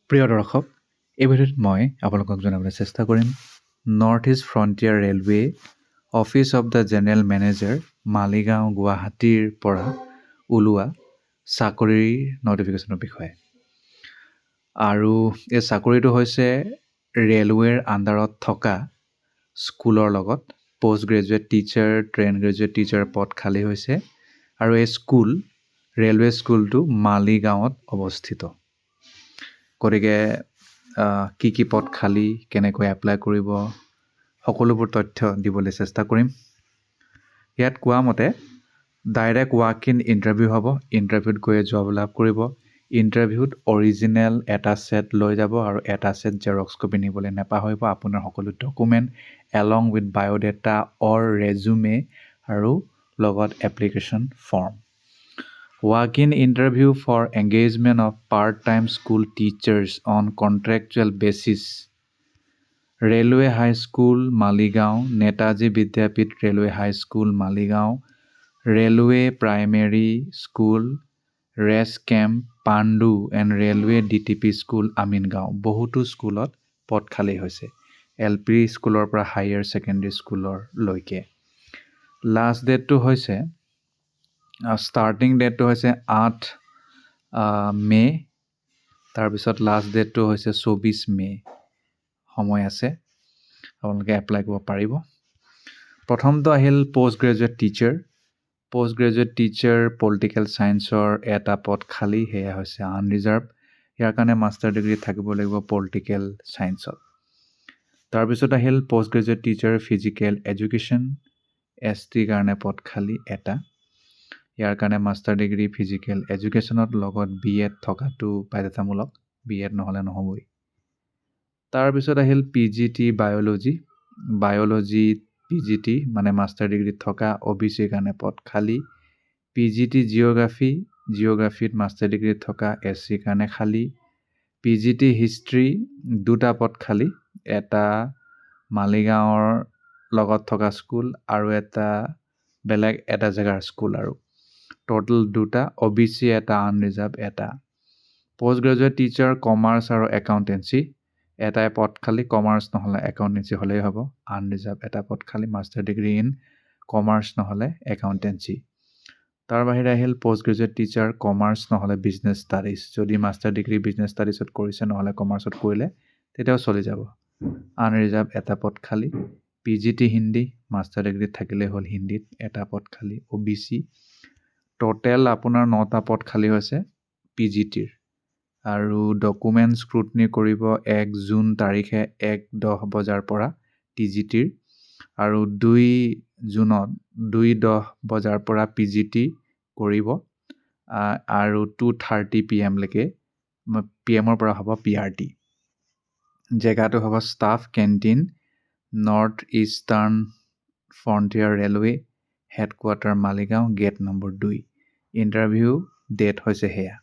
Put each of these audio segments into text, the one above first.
প্ৰিয় দৰ্শক, এই ভিডিঅ'ত মই আপোনালোকক জনাবলৈ চেষ্টা কৰিম north east frontier railway office of the general manager Maligaon গুৱাহাটীৰ পৰা ওলোৱা চাকৰিৰ নটিফিকেশ্যনৰ বিষয়ে। আৰু এই চাকৰিটো হৈছে ৰেলৱেৰ আণ্ডাৰত থকা স্কুলৰ লগত post graduate teacher, trained graduate teacher পদ খালী হৈছে। আৰু এই ৰেলৱে স্কুলটো মালিগাঁৱত অৱস্থিত। গতিকে কি পদ খালী, কেনেকৈ এপ্লাই কৰিব, সকলোবোৰ তথ্য দিবলৈ চেষ্টা কৰিম। ইয়াত কোৱা মতে ডাইৰেক্ট ৱাক ইন ইণ্টাৰভিউ হ'ব। ইণ্টাৰভিউত গৈ জব লাভ কৰিব। ইণ্টাৰভিউত অৰিজিনেল এটা ছেট লৈ যাব আৰু এটা ছেট জেৰক্স কপি নিবলৈ নেপাহৰিব। আপোনাৰ সকলো ডকুমেণ্ট এলং উইথ বায়'ডাটা অৰ ৰেজুমে আৰু লগত application form. Walk-in interview for engagement of part-time school teachers on contractual basis. Railway High School, Maligaon, Netaji Vidyapeeth Railway High School, Maligaon, Railway Primary School, Res Camp, Pandu and Railway DTP School, Amingaon. বহুতো স্কুলত পদ খালী হৈছে। LP স্কুলৰ পৰা higher secondary স্কুলৰ লৈকে। Last ডেটটো হৈছে ষ্টাৰ্টিং ডেটটো হৈছে 8 মে'। তাৰপিছত লাষ্ট ডেটটো হৈছে 24 মে'। সময় আছে, আপোনালোকে এপ্লাই কৰিব পাৰিব। প্ৰথমটো আহিল post graduate teacher. Post graduate teacher political ছায়েন্সৰ এটা পদ খালী, সেয়া হৈছে আনৰিজাৰ্ভ। ইয়াৰ কাৰণে মাষ্টাৰ ডিগ্ৰী থাকিব লাগিব পলিটিকেল ছায়েন্সত। তাৰপিছত আহিল post graduate teacher physical education. ST কাৰণে পদ খালী এটা। ইয়াৰ কাৰণে মাষ্টাৰ ডিগ্ৰী ফিজিকেল এডুকেশ্যনত লগত BEd থকাটো বাধ্যতামূলক। BEd নহ'লে নহ'বই। তাৰপিছত আহিল PGT বায়'লজি। বায়'লজিত PGT মানে মাষ্টাৰ ডিগ্ৰীত থকা OBC কাৰণে পদ খালী। PGT জিঅ'গ্ৰাফিত মাষ্টাৰ ডিগ্ৰীত থকা SC কাৰণে খালী। PGT হিষ্ট্ৰী দুটা পদ খালী, এটা মালিগাঁৱৰ লগত থকা স্কুল আৰু এটা বেলেগ এটা জেগাৰ স্কুল আৰু। টোটেল দুটা, OBC এটা, আনৰিজাৰ্ভ এটা। পষ্ট গ্ৰেজুৱেট টিচাৰ কমাৰ্চ আৰু একাউণ্টেঞ্চি এটাই পদ খালী, কমাৰ্চ নহ'লে একাউণ্টেঞ্চি হ'লেই হ'ব। আনৰিজাৰ্ভ এটা পদ খালী, মাষ্টাৰ ডিগ্ৰী ইন কমাৰ্চ নহ'লে একাউণ্টেঞ্চি। তাৰ বাহিৰে আহিল পষ্ট গ্ৰেজুৱেট টিচাৰ কমাৰ্চ নহ'লে বিজনেছ ষ্টাডিজ। যদি মাষ্টাৰ ডিগ্ৰী বিজনেছ ষ্টাডিজত কৰিছে নহ'লে কমাৰ্চত কৰিলে তেতিয়াও চলি যাব। আনৰিজাৰ্ভ এটা পদ খালী। PGT হিন্দী মাষ্টাৰ ডিগ্ৰীত থাকিলেই হ'ল, হিন্দীত এটা পদ খালী। OBC টোটেল আপোনাৰ 9টা পদ খালী হৈছে PGTৰ। আৰু ডকুমেণ্ট স্ক্ৰুটনি কৰিব 1 জুন তাৰিখে 1:10 বজাৰ পৰা TGTৰ। আৰু 2 জুনত 2:10 বজাৰ পৰা PGT কৰিব। আৰু 2:30 PM লৈকে PM পৰা হ'ব PRT। জেগাটো হ'ব staff canteen, north eastern frontier railway, headquarters Maligaon, gate number 2। Interview date হৈছে সেয়া।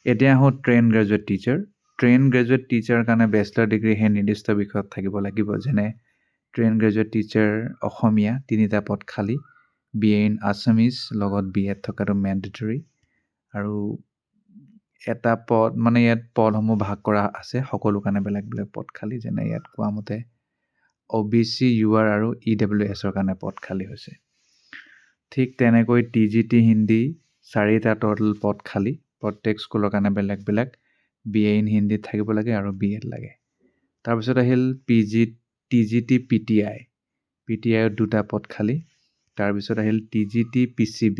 এতিয়া আহোঁ trained graduate teacher. Trained graduate টিচাৰৰ কাৰণে বেচলাৰ ডিগ্ৰী সেই নিৰ্দিষ্ট বিষয়ত থাকিব লাগিব। যেনে ট্ৰেইন গ্ৰেজুৱেট টিচাৰ অসমীয়া 3টা পদ খালী। BA ইন আছামিজ লগত BEd থকাটো মেণ্ডেটৰী। আৰু এটা পদ মানে ইয়াত পদসমূহ ভাগ কৰা আছে, সকলো কাৰণে বেলেগ বেলেগ পদ খালী। যেনে ইয়াত কোৱা মতে OBC UR আৰু EWSৰ কাৰণে পদ খালী হৈছে। ঠিক তেনেকৈ TGT হিন্দী 4টা টোটেল পদ খালী। প্ৰত্যেক স্কুলৰ কাৰণে বেলেগ বেলেগ। BA ইন হিন্দীত থাকিব লাগে আৰু BEd লাগে। তাৰপিছত আহিল TGT PTI। PTIত 2টা পদ খালী। তাৰপিছত আহিল TGT PCB।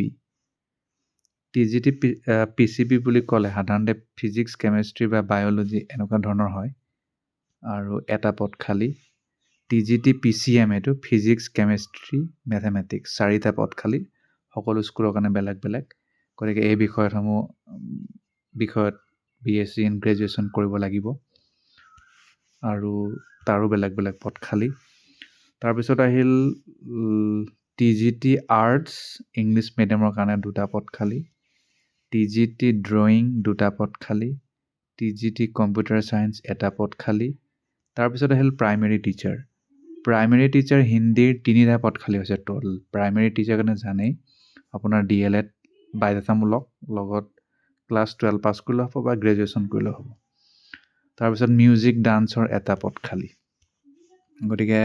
TGT PCB বুলি ক'লে সাধাৰণতে ফিজিক্স, কেমেষ্ট্ৰি বা বায়'লজি এনেকুৱা ধৰণৰ হয়। আৰু এটা পদ খালী। TGT PCM এইটো ফিজিক্স, কেমেষ্ট্ৰি, মেথমেটিক্স 4টা পদ খালী। সকলো স্কুলৰ কাৰণে বেলেগ বেলেগ। গতিকে এই বিষয়ত BSc ইন গ্ৰেজুৱেশ্যন কৰিব লাগিব। আৰু তাৰো বেলেগ বেলেগ পদ খালী। তাৰপিছত আহিল TGT আৰ্টছ ইংলিছ মিডিয়ামৰ কাৰণে 2টা পদ খালী। TGT ড্ৰয়িং 2টা পদ খালী। TGT কম্পিউটাৰ ছায়েন্স এটা পদ খালী। তাৰপিছত আহিল প্ৰাইমেৰী টিচাৰ। প্ৰাইমেৰী টিচাৰ হিন্দীৰ 3টা পদ খালী হৈছে টোটেল। প্ৰাইমেৰী টিচাৰ কাৰণে জানেই আপোনাৰ DLED বাধ্যতামূলক, লগত ক্লাছ 12 পাছ কৰিলেও হ'ব বা গ্ৰেজুৱেশ্যন কৰিলেও হ'ব। তাৰপিছত মিউজিক ডান্সৰ এটা পদ খালী। গতিকে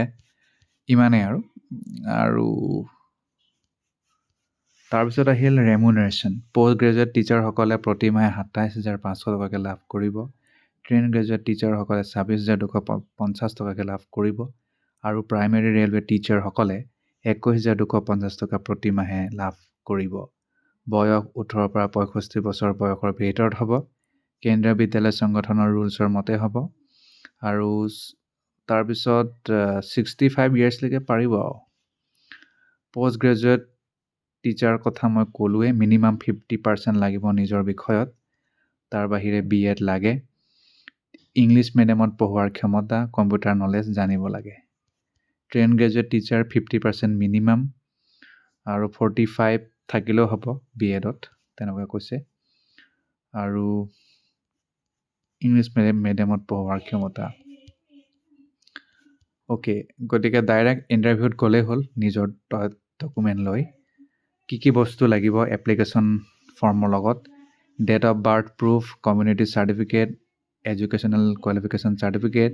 ইমানেই আৰু তাৰপিছত আহিল ৰেমুনাৰেশ্যন। পষ্ট গ্ৰেজুৱেট টিচাৰসকলে প্ৰতিমাহে ২৭,৫০০ টকাকৈ লাভ কৰিব। ট্ৰেইন গ্ৰেজুৱেট টিচাৰসকলে ২৬,২৫০ টকাকৈ লাভ কৰিব। আৰু প্ৰাইমেৰী ৰেলৱে টিচাৰসকলে ২১,২৫০ টকা প্ৰতিমাহে লাভ কৰিব। বয়স ১৮ পৰা ৬৫ বছৰ বয়সৰ ভিতৰত হ'ব। কেন্দ্ৰীয় বিদ্যালয় সংগঠনৰ ৰুলছৰ মতে হ'ব। আৰু তাৰপিছত 65 ইয়াৰ্ছলৈকে পাৰিব আৰু। পষ্ট গ্ৰেজুৱেট টিচাৰ কথা মই ক'লোৱে, মিনিমাম 50% লাগিব নিজৰ বিষয়ত। তাৰ বাহিৰে BEd লাগে। ইংলিছ মিডিয়ামত পঢ়োৱাৰ ক্ষমতা, কম্পিউটাৰ নলেজ জানিব লাগে। ট্ৰেইন গ্ৰেজুৱেট টিচাৰ 50% মিনিমাম আৰু 45 থাকিলেও হ'ব BEdত, তেনেকুৱা কৈছে। আৰু ইংলিছ মিডিয়ামত পঢ়োৱাৰ ক্ষমতা। অ'কে, গতিকে ডাইৰেক্ট ইণ্টাৰভিউত গ'লেই হ'ল নিজৰ ডকুমেণ্ট লৈ। কি বস্তু লাগিব এপ্লিকেশ্যন ফৰ্মৰ লগত? Date of birth proof, community certificate, educational qualification certificate,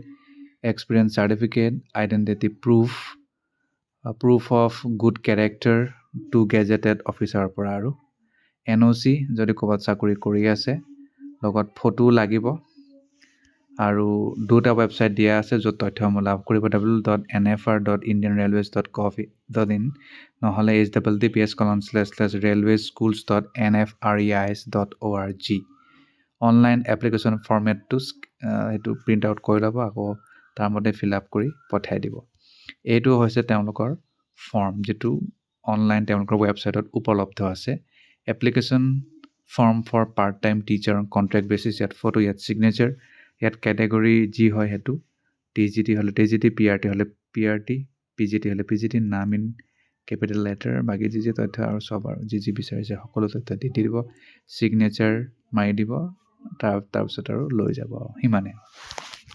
experience certificate, identity proof, proof of good character to gazetted অফিচাৰৰ পৰা, আৰু NOC যদি ক'ৰবাত চাকৰি কৰি আছে, লগত ফটো লাগিব। আৰু দুটা ৱেবছাইট দিয়া আছে য'ত তথ্যসমূহ লাভ কৰিব, www.nfr.indianrailways.gov.in নহ'লে https://railwayschools.nfreis.org। অনলাইন এপ্লিকেশ্যন ফৰ্মেটটো সেইটো প্ৰিণ্ট আউট কৰি ল'ব, আকৌ তাৰ মতে ফিল আপ কৰি পঠাই দিব। এইটো হৈছে তেওঁলোকৰ ফৰ্ম, যিটো অনলাইন তেওঁলোকৰ ৱেবছাইটত উপলব্ধ আছে। Application form for part time teacher on contract basis, ইয়াত ফটো, ইয়াত ছিগনেচাৰ, ইয়াত কেটেগৰী যি হয় সেইটো, TGT হ'লে TGT, PRT হ'লে PRT, PGT হ'লে PGT, নাম ইন কেপিটেল লেটাৰ, বাকী যি তথ্য আৰু চব আৰু যি বিচাৰিছে সকলো তথ্য দি দিব, ছিগনেচাৰ মাৰি দিব, তাৰপিছত আৰু লৈ যাব, সিমানে।